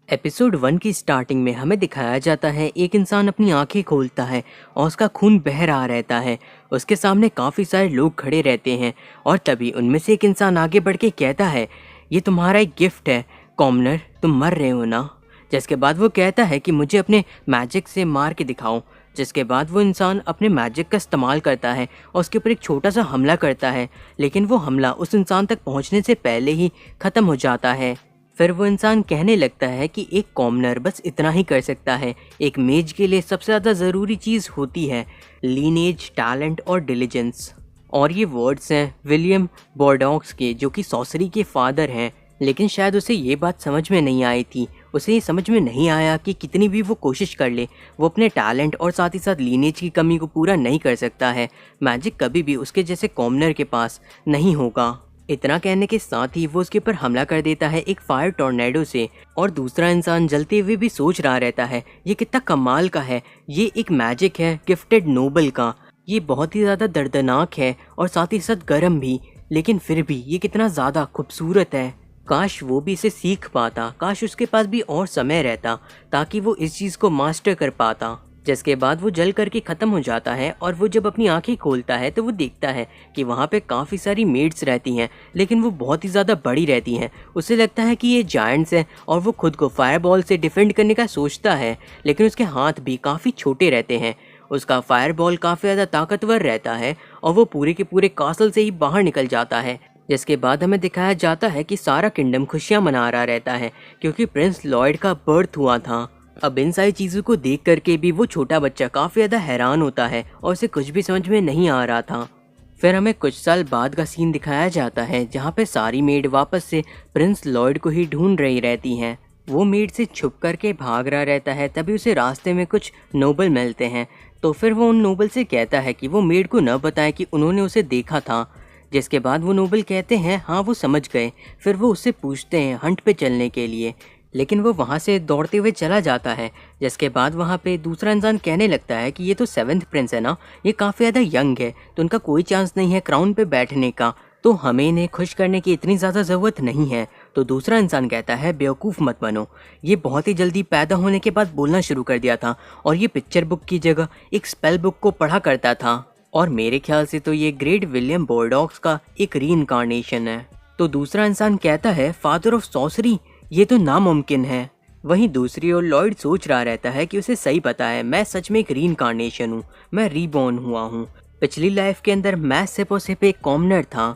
Episode 1 की starting में हमें दिखाया जाता है एक इंसान अपनी आंखें खोलता है और उसका खून बह रहा रहता है। उसके सामने काफ़ी सारे लोग खड़े रहते हैं और तभी उनमें से एक इंसान आगे बढ़ के कहता है, ये तुम्हारा एक गिफ्ट है कॉमनर, तुम मर रहे हो ना। जिसके बाद वो कहता है कि मुझे अपने मैजिक से मार के दिखाओ। जिसके बाद वो इंसान अपने मैजिक का इस्तेमाल करता है और उसके ऊपर एक छोटा सा हमला करता है, लेकिन वो हमला उस इंसान तक पहुंचने से पहले ही ख़त्म हो जाता है। फिर वो इंसान कहने लगता है कि एक कॉमनर बस इतना ही कर सकता है। एक मेज के लिए सबसे ज़्यादा ज़रूरी चीज़ होती है लीनेज, टैलेंट और डिलीजेंस। और ये वर्ड्स हैं विलियम बॉर्डॉक्स के, जो कि सॉसरी के फादर हैं। लेकिन शायद उसे ये बात समझ में नहीं आई थी। उसे ये समझ में नहीं आया कि कितनी भी वो कोशिश कर ले, वो अपने टैलेंट और साथ ही साथ लीनेज की कमी को पूरा नहीं कर सकता है। मैजिक कभी भी उसके जैसे कॉमनर के पास नहीं होगा। इतना कहने के साथ ही वो उसके ऊपर हमला कर देता है एक फायर टॉर्नेडो से। और दूसरा इंसान जलते हुए भी सोच रहा रहता है, ये कितना कमाल का है, ये एक मैजिक है गिफ्टेड नोबल का, ये बहुत ही ज़्यादा दर्दनाक है और साथ ही साथ गर्म भी, लेकिन फिर भी ये कितना ज़्यादा खूबसूरत है। काश वो भी इसे सीख पाता, काश उसके पास भी और समय रहता ताकि वो इस चीज़ को मास्टर कर पाता। जिसके बाद वो जल करके ख़त्म हो जाता है और वो जब अपनी आंखें खोलता है तो वो देखता है कि वहाँ पे काफ़ी सारी मेड्स रहती हैं, लेकिन वो बहुत ही ज़्यादा बड़ी रहती हैं। उसे लगता है कि ये जायंट्स हैं और वो खुद को फायरबॉल से डिफेंड करने का सोचता है, लेकिन उसके हाथ भी काफ़ी छोटे रहते हैं। उसका फायरबॉल काफ़ी ज़्यादा ताकतवर रहता है और वो पूरे के पूरे कासल से ही बाहर निकल जाता है। जिसके बाद हमें दिखाया जाता है कि सारा किंगडम खुशियाँ मना रहा रहता है क्योंकि प्रिंस लॉयड का बर्थ हुआ था। अब इन सारी चीज़ों को देख करके भी वो छोटा बच्चा काफ़ी ज़्यादा हैरान होता है और उसे कुछ भी समझ में नहीं आ रहा था। फिर हमें कुछ साल बाद का सीन दिखाया जाता है जहाँ पे सारी मेड वापस से प्रिंस लॉयड को ही ढूंढ रही रहती हैं। वो मेड से छुप करके भाग रहा रहता है, तभी उसे रास्ते में कुछ नोबल मिलते हैं। तो फिर वो उन नोबल से कहता है कि वो मेड को न बताए कि उन्होंने उसे देखा था। जिसके बाद वो नोबल कहते हैं हाँ वो समझ गए। फिर वो उससे पूछते हैं हंट पे चलने के लिए, लेकिन वो वहाँ से दौड़ते हुए चला जाता है। जिसके बाद वहाँ पे दूसरा इंसान कहने लगता है कि ये तो 7th प्रिंस है ना, ये काफ़ी ज़्यादा यंग है तो उनका कोई चांस नहीं है क्राउन पे बैठने का, तो हमें इन्हें खुश करने की इतनी ज़्यादा ज़रूरत नहीं है। तो दूसरा इंसान कहता है बेवकूफ़ मत बनो, ये बहुत ही जल्दी पैदा होने के बाद बोलना शुरू कर दिया था और ये पिक्चर बुक की जगह एक स्पेल बुक को पढ़ा करता था, और मेरे ख्याल से तो ये ग्रेट विलियम बॉर्डॉक्स का एक रीइंकार्नेशन है। तो दूसरा इंसान कहता है फादर ऑफ सॉसरी, ये तो नामुमकिन है। वहीं दूसरी ओर लॉयड सोच रहा रहता है कि उसे सही पता है, मैं सच में एक रीइंकार्नेशन हूँ, मैं रीबॉर्न हुआ हूँ। पिछली लाइफ के अंदर मैं सिर्फ और सिर्फ एक कॉमनर था।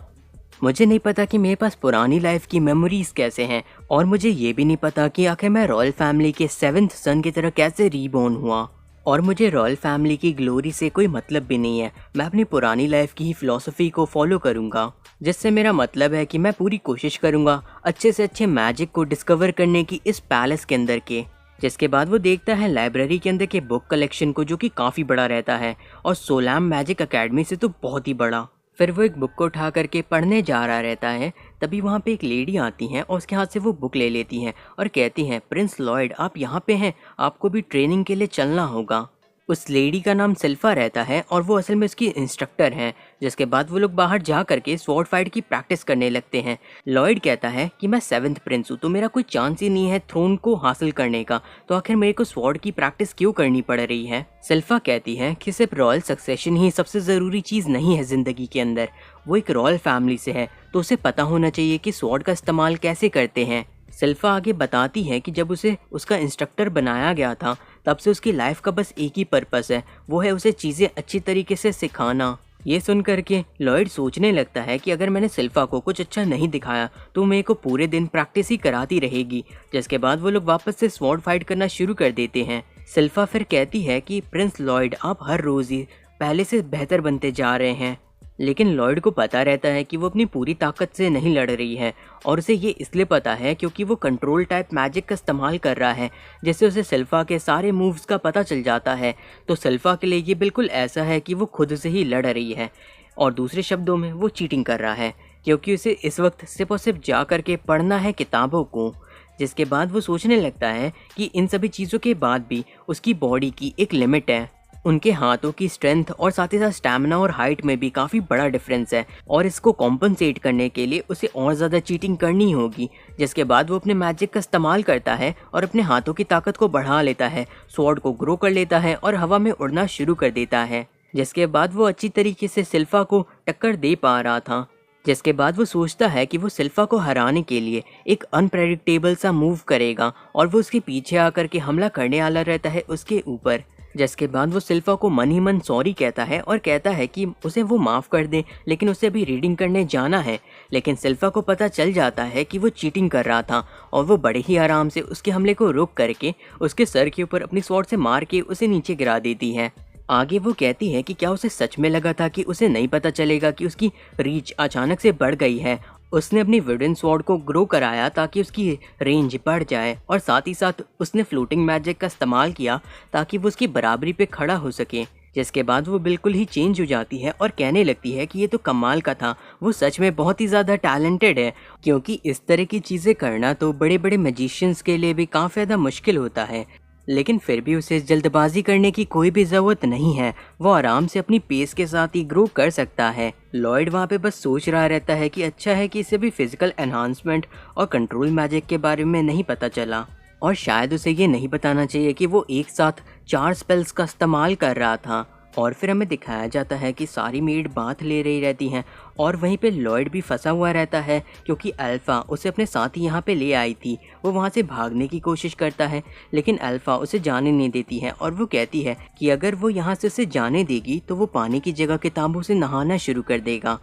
मुझे नहीं पता कि मेरे पास पुरानी लाइफ की मेमोरीज कैसे हैं, और मुझे ये भी नहीं पता कि आखिर मैं रॉयल फैमिली के 7th सन की तरह कैसे रीबॉर्न हुआ। और मुझे रॉयल फैमिली की ग्लोरी से कोई मतलब भी नहीं है, मैं अपनी पुरानी लाइफ की ही फिलॉसफी को फॉलो करूँगा, जिससे मेरा मतलब है कि मैं पूरी कोशिश करूँगा अच्छे से अच्छे मैजिक को डिस्कवर करने की इस पैलेस के अंदर के। जिसके बाद वो देखता है लाइब्रेरी के अंदर के बुक कलेक्शन को, जो कि काफ़ी बड़ा रहता है और सोलैम मैजिक अकेडमी से तो बहुत ही बड़ा। फिर वो एक बुक को उठा करके पढ़ने जा रहा रहता है, तभी वहाँ पे एक लेडी आती हैं और उसके हाथ से वो बुक ले लेती हैं और कहती हैं प्रिंस लॉयड आप यहाँ पे हैं, आपको भी ट्रेनिंग के लिए चलना होगा। उस लेडी का नाम सिल्फा रहता है और वो असल में उसकी इंस्ट्रक्टर हैं। जिसके बाद वो लोग बाहर जा करके स्वॉर्ड फाइट की प्रैक्टिस करने लगते हैं। लॉयड कहता है कि मैं 7th प्रिंस हूँ तो मेरा कोई चांस ही नहीं है थ्रोन को हासिल करने का, तो आखिर मेरे को स्वॉर्ड की प्रैक्टिस क्यों करनी पड़ रही है। सिल्फा कहती है कि सिर्फ रॉयल सक्सेशन ही सबसे ज़रूरी चीज़ नहीं है ज़िंदगी के अंदर, वो एक रॉयल फैमिली से है तो उसे पता होना चाहिए कि स्वॉर्ड का इस्तेमाल कैसे करते हैं। सिल्फा आगे बताती है कि जब उसे उसका इंस्ट्रक्टर बनाया गया था तब से उसकी लाइफ का बस एक ही पर्पस है, वो है उसे चीज़ें अच्छी तरीके से सिखाना। ये सुन करके लॉयड सोचने लगता है कि अगर मैंने सिल्फा को कुछ अच्छा नहीं दिखाया तो मेरे को पूरे दिन प्रैक्टिस ही कराती रहेगी। जिसके बाद वो लोग वापस से स्वॉर्ड फाइट करना शुरू कर देते हैं। सिल्फा फिर कहती है कि प्रिंस लॉयड आप हर रोज़ ही पहले से बेहतर बनते जा रहे हैं, लेकिन लॉयड को पता रहता है कि वो अपनी पूरी ताकत से नहीं लड़ रही है, और उसे ये इसलिए पता है क्योंकि वो कंट्रोल टाइप मैजिक का इस्तेमाल कर रहा है, जिससे उसे सिल्फा के सारे मूव्स का पता चल जाता है। तो सिल्फा के लिए ये बिल्कुल ऐसा है कि वो खुद से ही लड़ रही है, और दूसरे शब्दों में वो चीटिंग कर रहा है क्योंकि उसे इस वक्त सिर्फ और सिर्फ जा कर के पढ़ना है किताबों को। जिसके बाद वो सोचने लगता है कि इन सभी चीज़ों के बाद भी उसकी बॉडी की एक लिमिट है, उनके हाथों की स्ट्रेंथ और साथ ही साथ स्टैमिना और हाइट में भी काफ़ी बड़ा डिफरेंस है और इसको कॉम्पनसेट करने के लिए उसे और ज़्यादा चीटिंग करनी होगी। जिसके बाद वो अपने मैजिक का इस्तेमाल करता है और अपने हाथों की ताकत को बढ़ा लेता है, स्वॉर्ड को ग्रो कर लेता है और हवा में उड़ना शुरू कर देता है। जिसके बाद वो अच्छी तरीके से सिल्फा को टक्कर दे पा रहा था। जिसके बाद वो सोचता है कि वो सिल्फा को हराने के लिए एक अनप्रेडिक्टेबल सा मूव करेगा और वो उसके पीछे आकर के हमला करने वाला रहता है उसके ऊपर। जिसके बाद वो सिल्फा को मन ही मन सॉरी कहता है और कहता है कि उसे वो माफ़ कर दे, लेकिन उसे अभी रीडिंग करने जाना है। लेकिन सिल्फा को पता चल जाता है कि वो चीटिंग कर रहा था और वो बड़े ही आराम से उसके हमले को रोक करके उसके सर के ऊपर अपनी स्वॉर्ड से मार के उसे नीचे गिरा देती है। आगे वो कहती है कि क्या उसे सच में लगा था कि उसे नहीं पता चलेगा कि उसकी रीच अचानक से बढ़ गई है। उसने अपनी वुडन स्वॉर्ड को ग्रो कराया ताकि उसकी रेंज बढ़ जाए और साथ ही साथ उसने फ्लोटिंग मैजिक का इस्तेमाल किया ताकि वो उसकी बराबरी पे खड़ा हो सके। जिसके बाद वो बिल्कुल ही चेंज हो जाती है और कहने लगती है कि ये तो कमाल का था, वो सच में बहुत ही ज़्यादा टैलेंटेड है, क्योंकि इस तरह की चीज़ें करना तो बड़े बड़े मैजिशियंस के लिए भी काफ़ी ज़्यादा मुश्किल होता है। लेकिन फिर भी उसे जल्दबाजी करने की कोई भी ज़रूरत नहीं है, वो आराम से अपनी पेस के साथ ही ग्रो कर सकता है। लॉयड वहाँ पे बस सोच रहा रहता है कि अच्छा है कि इसे भी फिजिकल एनहांसमेंट और कंट्रोल मैजिक के बारे में नहीं पता चला, और शायद उसे ये नहीं बताना चाहिए कि वो एक साथ 4 स्पेल्स का इस्तेमाल कर रहा था। और फिर हमें दिखाया जाता है कि सारी मेड बाथ ले रही रहती हैं और वहीं पे लॉयड भी फंसा हुआ रहता है, क्योंकि अल्फ़ा उसे अपने साथ ही यहाँ पे ले आई थी। वो वहाँ से भागने की कोशिश करता है लेकिन अल्फ़ा उसे जाने नहीं देती है और वो कहती है कि अगर वो यहाँ से उसे जाने देगी तो वो पानी की जगह किताबों से नहाना शुरू कर देगा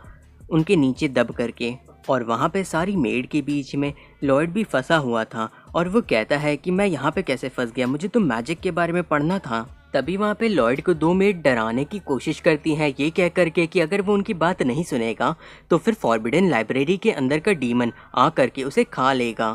उनके नीचे दब करके। और वहाँ पे सारी मेड के बीच में लॉयड भी फंसा हुआ था और वो कहता है कि मैं यहाँ पे कैसे फंस गया, मुझे तो मैजिक के बारे में पढ़ना था। तभी वहाँ पे लॉयड को 2 मेड डराने की कोशिश करती हैं, ये कह करके कि अगर वो उनकी बात नहीं सुनेगा तो फिर फॉरबिडन लाइब्रेरी के अंदर का डीमन आ करके उसे खा लेगा।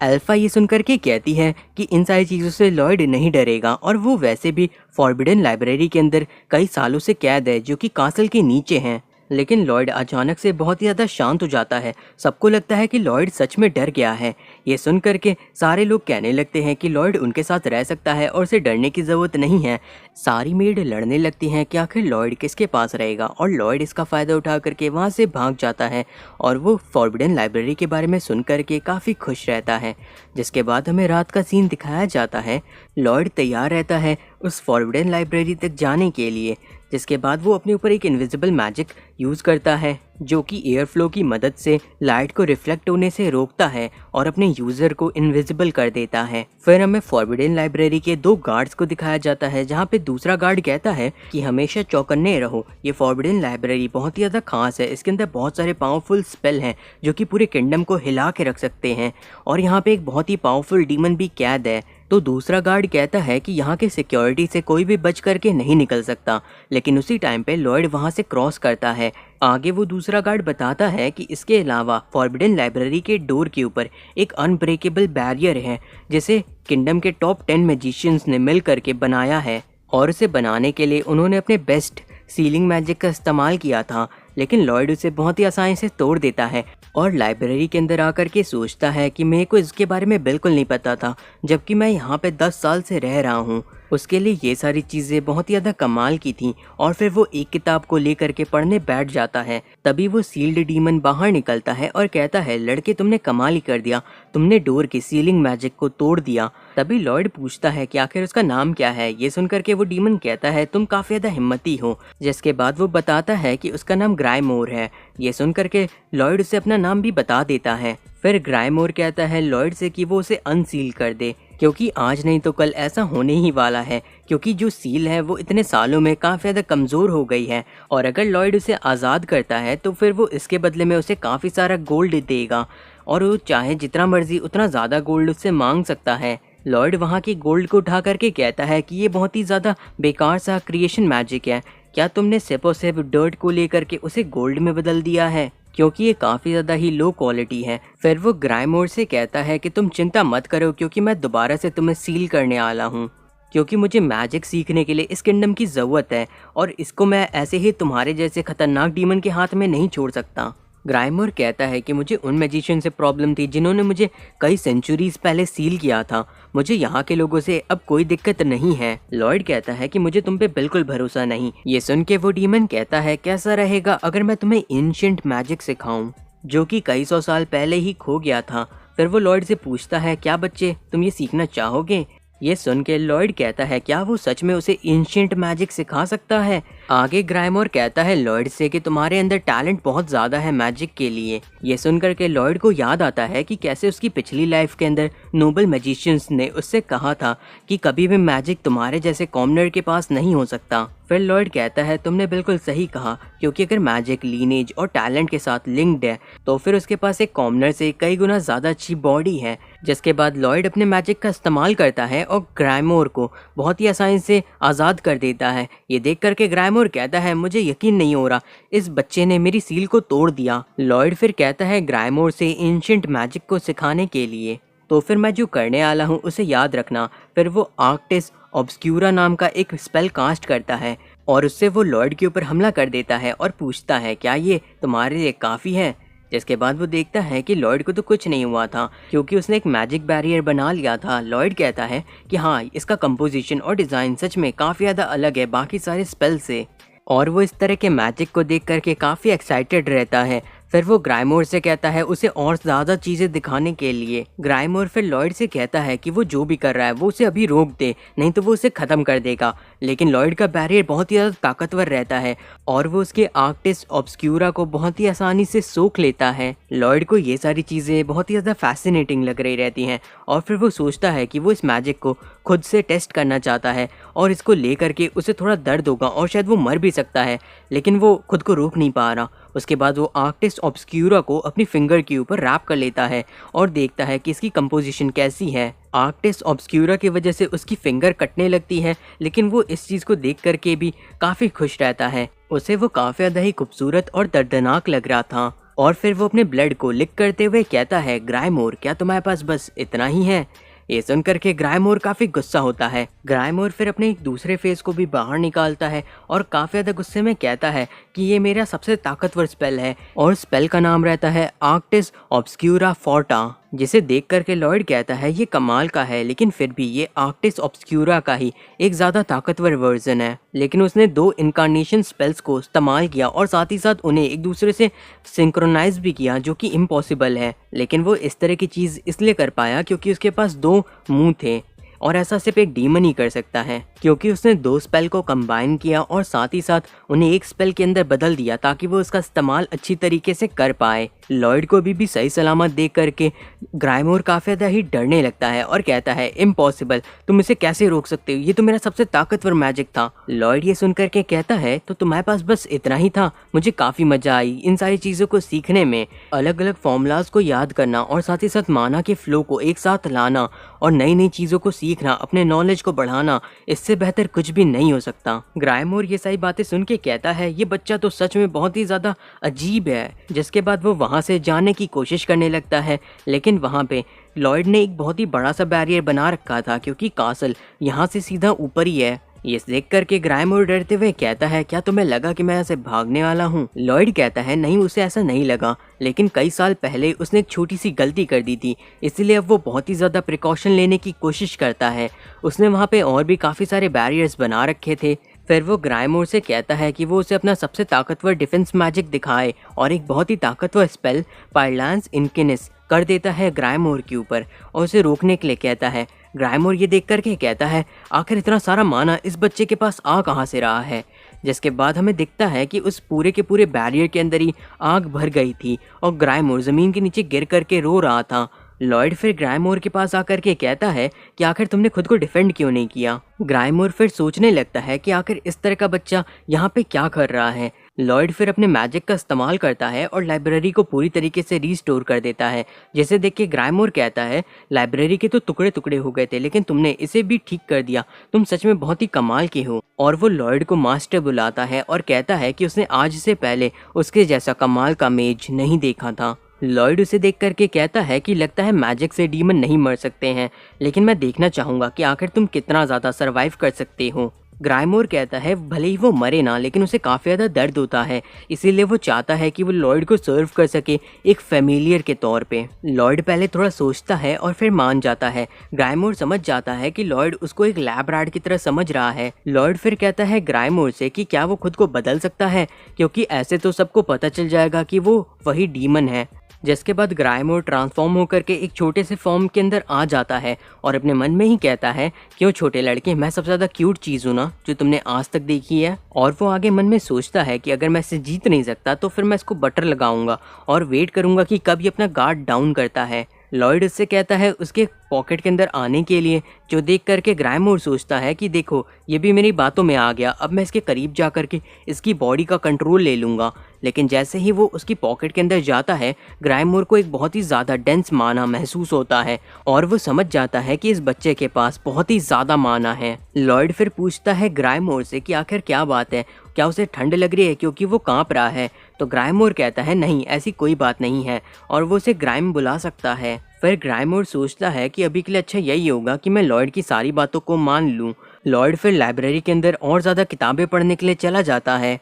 अल्फा ये सुन करके कहती है कि इन सारी चीज़ों से लॉयड नहीं डरेगा और वो वैसे भी फॉरबिडन लाइब्रेरी के अंदर कई सालों से कैद है जो कि कासल के नीचे हैं। लेकिन लॉयड अचानक से बहुत ही ज़्यादा शांत हो जाता है। सबको लगता है कि लॉयड सच में डर गया है। ये सुन करके सारे लोग कहने लगते हैं कि लॉयड उनके साथ रह सकता है और उसे डरने की ज़रूरत नहीं है। सारी मेड लड़ने लगती हैं कि आखिर लॉयड किसके पास रहेगा, और लॉयड इसका फ़ायदा उठा करके वहाँ से भाग जाता है और वो फॉरबिडन लाइब्रेरी के बारे में सुन करके काफ़ी खुश रहता है। जिसके बाद हमें रात का सीन दिखाया जाता है। लॉयड तैयार रहता है उस फॉरबिडन लाइब्रेरी तक जाने के लिए। जिसके बाद वो अपने ऊपर एक इनविजिबल मैजिक यूज़ करता है जो कि एयर फ्लो की मदद से लाइट को रिफ्लेक्ट होने से रोकता है और अपने यूज़र को इनविजिबल कर देता है। फिर हमें फॉरबिडन लाइब्रेरी के 2 गार्ड्स को दिखाया जाता है, जहाँ पे दूसरा गार्ड कहता है कि हमेशा चौकन्ने रहो, ये फॉरबिडन लाइब्रेरी बहुत ही ज़्यादा खास है, इसके अंदर बहुत सारे पावरफुल स्पेल हैं जो कि पूरे किंगडम को हिला के रख सकते हैं, और यहाँ पे एक बहुत ही पावरफुल डीमन भी कैद है। तो दूसरा गार्ड कहता है कि यहाँ के सिक्योरिटी से कोई भी बच करके नहीं निकल सकता। लेकिन उसी टाइम पे लॉयड वहाँ से क्रॉस करता है। आगे वो दूसरा गार्ड बताता है कि इसके अलावा फॉरबिडन लाइब्रेरी के डोर के ऊपर एक अनब्रेकेबल बैरियर है जिसे किंगडम के टॉप 10 मैजिशियंस ने मिल करके बनाया है, और उसे बनाने के लिए उन्होंने अपने बेस्ट सीलिंग मैजिक का इस्तेमाल किया था। लेकिन लॉयड उसे बहुत ही आसानी से तोड़ देता है और लाइब्रेरी के अंदर आकर के सोचता है कि मेरे को इसके बारे में बिल्कुल नहीं पता था, जबकि मैं यहाँ पे 10 साल से रह रहा हूँ। उसके लिए ये सारी चीज़ें बहुत ही ज़्यादा कमाल की थी, और फिर वो एक किताब को लेकर के पढ़ने बैठ जाता है। तभी वो सील्ड डीमन बाहर निकलता है और कहता है, लड़के तुमने कमाल ही कर दिया, तुमने डोर की सीलिंग मैजिक को तोड़ दिया। तभी लॉयड पूछता है कि आखिर उसका नाम क्या है। ये सुनकर के वो डीमन कहता है, तुम काफ़ी ज़्यादा हिम्मती हो। जिसके बाद वो बताता है कि उसका नाम ग्राइमोर है। ये सुनकर के लॉयड उसे अपना नाम भी बता देता है। फिर ग्राइमोर कहता है लॉयड से कि वो उसे अनसील कर दे, क्योंकि आज नहीं तो कल ऐसा होने ही वाला है, क्योंकि जो सील है वो इतने सालों में काफ़ी ज़्यादा कमज़ोर हो गई है, और अगर लॉयड उसे आज़ाद करता है तो फिर वो इसके बदले में उसे काफ़ी सारा गोल्ड देगा, और वो चाहे जितना मर्जी उतना ज़्यादा गोल्ड उससे मांग सकता है। लॉयड वहाँ की गोल्ड को उठा करके कहता है कि ये बहुत ही ज़्यादा बेकार सा क्रिएशन मैजिक है, क्या तुमने सिर्फ और सिर्फ डर्ट को लेकर के उसे गोल्ड में बदल दिया है, क्योंकि ये काफ़ी ज़्यादा ही लो क्वालिटी है। फिर वो ग्राइमोर से कहता है कि तुम चिंता मत करो, क्योंकि मैं दोबारा से तुम्हें सील करने वाला हूँ, क्योंकि मुझे मैजिक सीखने के लिए इस किंगडम की ज़रूरत है, और इसको मैं ऐसे ही तुम्हारे जैसे खतरनाक डीमन के हाथ में नहीं छोड़ सकता। ग्राइमोर कहता है कि मुझे उन मैजिशियन से प्रॉब्लम थी जिन्होंने मुझे कई सेंचुरीज पहले सील किया था। मुझे यहाँ के लोगों से अब कोई दिक्कत नहीं है। लॉयड कहता है कि मुझे तुम पे बिल्कुल भरोसा नहीं। ये सुन के वो डीमन कहता है, कैसा रहेगा अगर मैं तुम्हें एंशिएंट मैजिक सिखाऊं जो कि कई सौ साल पहले ही खो गया था। फिर वो लॉयड से पूछता है, क्या बच्चे तुम ये सीखना चाहोगे? ये सुन के लॉयड कहता है, क्या वो सच में उसे एंशिएंट मैजिक सिखा सकता है? आगे ग्राइमोर कहता है लॉयड से कि तुम्हारे अंदर टैलेंट बहुत ज़्यादा है मैजिक के लिए। ये सुनकर के लॉयड को याद आता है कि कैसे उसकी पिछली लाइफ के अंदर नोबल मैजिशियंस ने उससे कहा था कि कभी भी मैजिक तुम्हारे जैसे कॉमनर के पास नहीं हो सकता। फिर लॉयड कहता है, तुमने बिल्कुल सही कहा, क्योंकि अगर मैजिक लीनेज और टैलेंट के साथ लिंक्ड है तो फिर उसके पास एक कॉमनर से कई गुना ज़्यादा अच्छी बॉडी है। जिसके बाद लॉयड अपने मैजिक का इस्तेमाल करता है और ग्राइमोर को बहुत ही आसानी से आज़ाद कर देता है। ये देख करके ग्राइमोर कहता है, मुझे यकीन नहीं हो रहा, इस बच्चे ने मेरी सील को तोड़ दिया। लॉयड फिर कहता है ग्राइमोर से एंशिएंट मैजिक को सिखाने के लिए, तो फिर मैं जो करने वाला हूँ उसे याद रखना। फिर वो आर्क्टिस ऑब्सक्यूरा नाम का एक स्पेल कास्ट करता है और उससे वो लॉयड के ऊपर हमला कर देता है और पूछता है, क्या ये तुम्हारे लिए काफ़ी है? जिसके बाद वो देखता है कि लॉयड को तो कुछ नहीं हुआ था क्योंकि उसने एक मैजिक बैरियर बना लिया था। लॉयड कहता है कि हाँ, इसका कंपोजिशन और डिज़ाइन सच में काफ़ी ज़्यादा अलग है बाकी सारे स्पेल से, और वो इस तरह के मैजिक को देख करके काफ़ी एक्साइटेड रहता है। फिर वो ग्राइमोर से कहता है उसे और ज़्यादा चीज़ें दिखाने के लिए। ग्राइमोर फिर लॉयड से कहता है कि वो जो भी कर रहा है वो उसे अभी रोक दे, नहीं तो वो उसे ख़त्म कर देगा। लेकिन लॉयड का बैरियर बहुत ही ज़्यादा ताकतवर रहता है और वो उसके आर्क्टिस ऑब्सक्यूरा को बहुत ही आसानी से सोख लेता है। लॉयड को ये सारी चीज़ें बहुत ही ज़्यादा फैसिनेटिंग लग रही रहती हैं और फिर वो सोचता है कि वो इस मैजिक को खुद से टेस्ट करना चाहता है और इसको ले करके उसे थोड़ा दर्द होगा और शायद वो मर भी सकता है, लेकिन वो खुद को रोक नहीं पा रहा। उसके बाद वो आर्क्टिस ऑब्सक्यूरा को अपनी फिंगर के ऊपर रैप कर लेता है और देखता है कि इसकी कंपोजिशन कैसी है। आर्क्टिस ऑब्सक्यूरा की वजह से उसकी फिंगर कटने लगती है, लेकिन वो इस चीज़ को देख करके भी काफ़ी खुश रहता है। उसे वो काफ़ी ज़्यादा ही खूबसूरत और दर्दनाक लग रहा था। और फिर वो अपने ब्लड को लिक करते हुए कहता है, ग्राइमोर क्या तुम्हारे पास बस इतना ही है? ये सुनकर के ग्राइमोर काफ़ी गुस्सा होता है। ग्राइमोर फिर अपने एक दूसरे फेस को भी बाहर निकालता है और काफ़ी ज़्यादा गुस्से में कहता है कि ये मेरा सबसे ताकतवर स्पेल है और स्पेल का नाम रहता है आर्क्टिस ऑब्सक्यूरा फोर्टा, जिसे देख करके लॉयड कहता है ये कमाल का है, लेकिन फिर भी ये आर्क्टिस ऑब्सक्यूरा का ही एक ज़्यादा ताकतवर वर्जन है। लेकिन उसने 2 इनकारनेशन स्पेल्स को इस्तेमाल किया और साथ ही साथ उन्हें एक दूसरे से सिंक्रोनाइज भी किया, जो कि इम्पॉसिबल है। लेकिन वो इस तरह की चीज़ इसलिए कर पाया क्योंकि उसके पास 2 मुंह थे और ऐसा सिर्फ एक डीमन ही कर सकता है, क्योंकि उसने 2 स्पेल को कंबाइन किया और साथ ही साथ उन्हें एक स्पेल के अंदर बदल दिया ताकि वो उसका इस्तेमाल अच्छी तरीके से कर पाए। लॉयड को भी सही सलामत देख करके ग्राइमोर काफ़ी ज़्यादा ही डरने लगता है और कहता है, इम्पॉसिबल, तुम इसे कैसे रोक सकते हो? ये तो मेरा सबसे ताकतवर मैजिक था। लॉयड ये सुन करके कहता है, तो तुम्हारे पास बस इतना ही था? मुझे काफ़ी मज़ा आई इन सारी चीज़ों को सीखने में, अलग अलग फॉर्मूलाज को याद करना और साथ ही साथ माना के फ्लो को एक साथ लाना और नई नई चीज़ों को सीखना, अपने नॉलेज को बढ़ाना, इससे बेहतर कुछ भी नहीं हो सकता। ग्राइमोर ये सारी बातें सुन के कहता है, ये बच्चा तो सच में बहुत ही ज़्यादा अजीब है। जिसके बाद वो वहाँ से जाने की कोशिश करने लगता है, लेकिन वहाँ पे लॉयड ने एक बहुत ही बड़ा सा बैरियर बना रखा था क्योंकि कासल यहाँ से सीधा ऊपर ही है। ये देख करके ग्राइमोर डरते हुए कहता है, क्या तुम्हें लगा कि मैं यहाँ से भागने वाला हूँ? लॉयड कहता है, नहीं, उसे ऐसा नहीं लगा, लेकिन कई साल पहले उसने एक छोटी सी गलती कर दी थी, इसलिए अब वो बहुत ही ज़्यादा प्रिकॉशन लेने की कोशिश करता है। उसने वहाँ पे और भी काफ़ी सारे बैरियर्स बना रखे थे। फिर वो ग्राइमोर से कहता है कि वो उसे अपना सबसे ताकतवर डिफेंस मैजिक दिखाए और एक बहुत ही ताकतवर स्पेल पाइलांस इनकिनिस कर देता है ग्राइमोर के ऊपर और उसे रोकने के लिए कहता है। ग्राइमोर ये देख करके कहता है, आखिर इतना सारा माना इस बच्चे के पास आ कहाँ से रहा है? जिसके बाद हमें दिखता है कि उस पूरे के पूरे बैरियर के अंदर ही आग भर गई थी और ग्राइमोर ज़मीन के नीचे गिर करके रो रहा था। लॉयड फिर ग्राइमोर के पास आकर के कहता है कि आखिर तुमने खुद को डिफेंड क्यों नहीं किया? ग्राइमोर फिर सोचने लगता है कि आखिर इस तरह का बच्चा यहाँ पे क्या कर रहा है। लॉयड फिर अपने मैजिक का इस्तेमाल करता है और लाइब्रेरी को पूरी तरीके से रीस्टोर कर देता है। जिसे देख के ग्राइमोर कहता है, लाइब्रेरी के तो टुकड़े टुकड़े हो गए थे, लेकिन तुमने इसे भी ठीक कर दिया, तुम सच में बहुत ही कमाल के हो। और वो लॉयड को मास्टर बुलाता है और कहता है कि उसने आज से पहले उसके जैसा कमाल का मेज नहीं देखा था। लॉयड उसे देख करके कहता है कि लगता है मैजिक से डीमन नहीं मर सकते हैं, लेकिन मैं देखना चाहूँगा कि आखिर तुम कितना ज़्यादा सर्वाइव कर सकते हो। ग्राइमोर कहता है भले ही वो मरे ना, लेकिन उसे काफ़ी ज़्यादा दर्द होता है, इसीलिए वो चाहता है कि वो लॉयड को सर्व कर सके एक फेमिलियर के तौर पे। लॉयड पहले थोड़ा सोचता है और फिर मान जाता है। ग्राइमोर समझ जाता है कि लॉयड उसको एक लैब रैट की तरह समझ रहा है। लॉयड फिर कहता है ग्राइमोर से कि क्या वो खुद को बदल सकता है, क्योंकि ऐसे तो सबको पता चल जाएगा कि वो वही डीमन है। जिसके बाद ग्राइमोर ट्रांसफॉर्म होकर के एक छोटे से फॉर्म के अंदर आ जाता है और अपने मन में ही कहता है, क्यों छोटे लड़के, मैं सबसे ज़्यादा क्यूट चीज़ हूँ ना जो तुमने आज तक देखी है। और वो आगे मन में सोचता है कि अगर मैं इसे जीत नहीं सकता तो फिर मैं इसको बटर लगाऊंगा और वेट करूंगा कि कब ये अपना गार्ड डाउन करता है। लॉयड उससे कहता है उसके पॉकेट के अंदर आने के लिए, जो देख करके ग्राइमोर सोचता है कि देखो ये भी मेरी बातों में आ गया, अब मैं इसके करीब जा करके इसकी बॉडी का कंट्रोल ले लूँगा। लेकिन जैसे ही वो उसकी पॉकेट के अंदर जाता है, ग्राइमोर को एक बहुत ही ज़्यादा डेंस माना महसूस होता है और वो समझ जाता है कि इस बच्चे के पास बहुत ही ज़्यादा माना है। लॉयड फिर पूछता है ग्राइमोर से कि आखिर क्या बात है, क्या उसे ठंड लग रही है क्योंकि वो काँप रहा है। तो ग्राइमोर कहता है नहीं, ऐसी कोई बात नहीं है, और वो उसे ग्राइम बुला सकता है। फिर ग्राइमोर सोचता है कि अभी के लिए अच्छा यही होगा कि मैं लॉयड की सारी बातों को मान लूँ। लॉयड फिर लाइब्रेरी के अंदर और ज़्यादा किताबें पढ़ने के लिए चला जाता है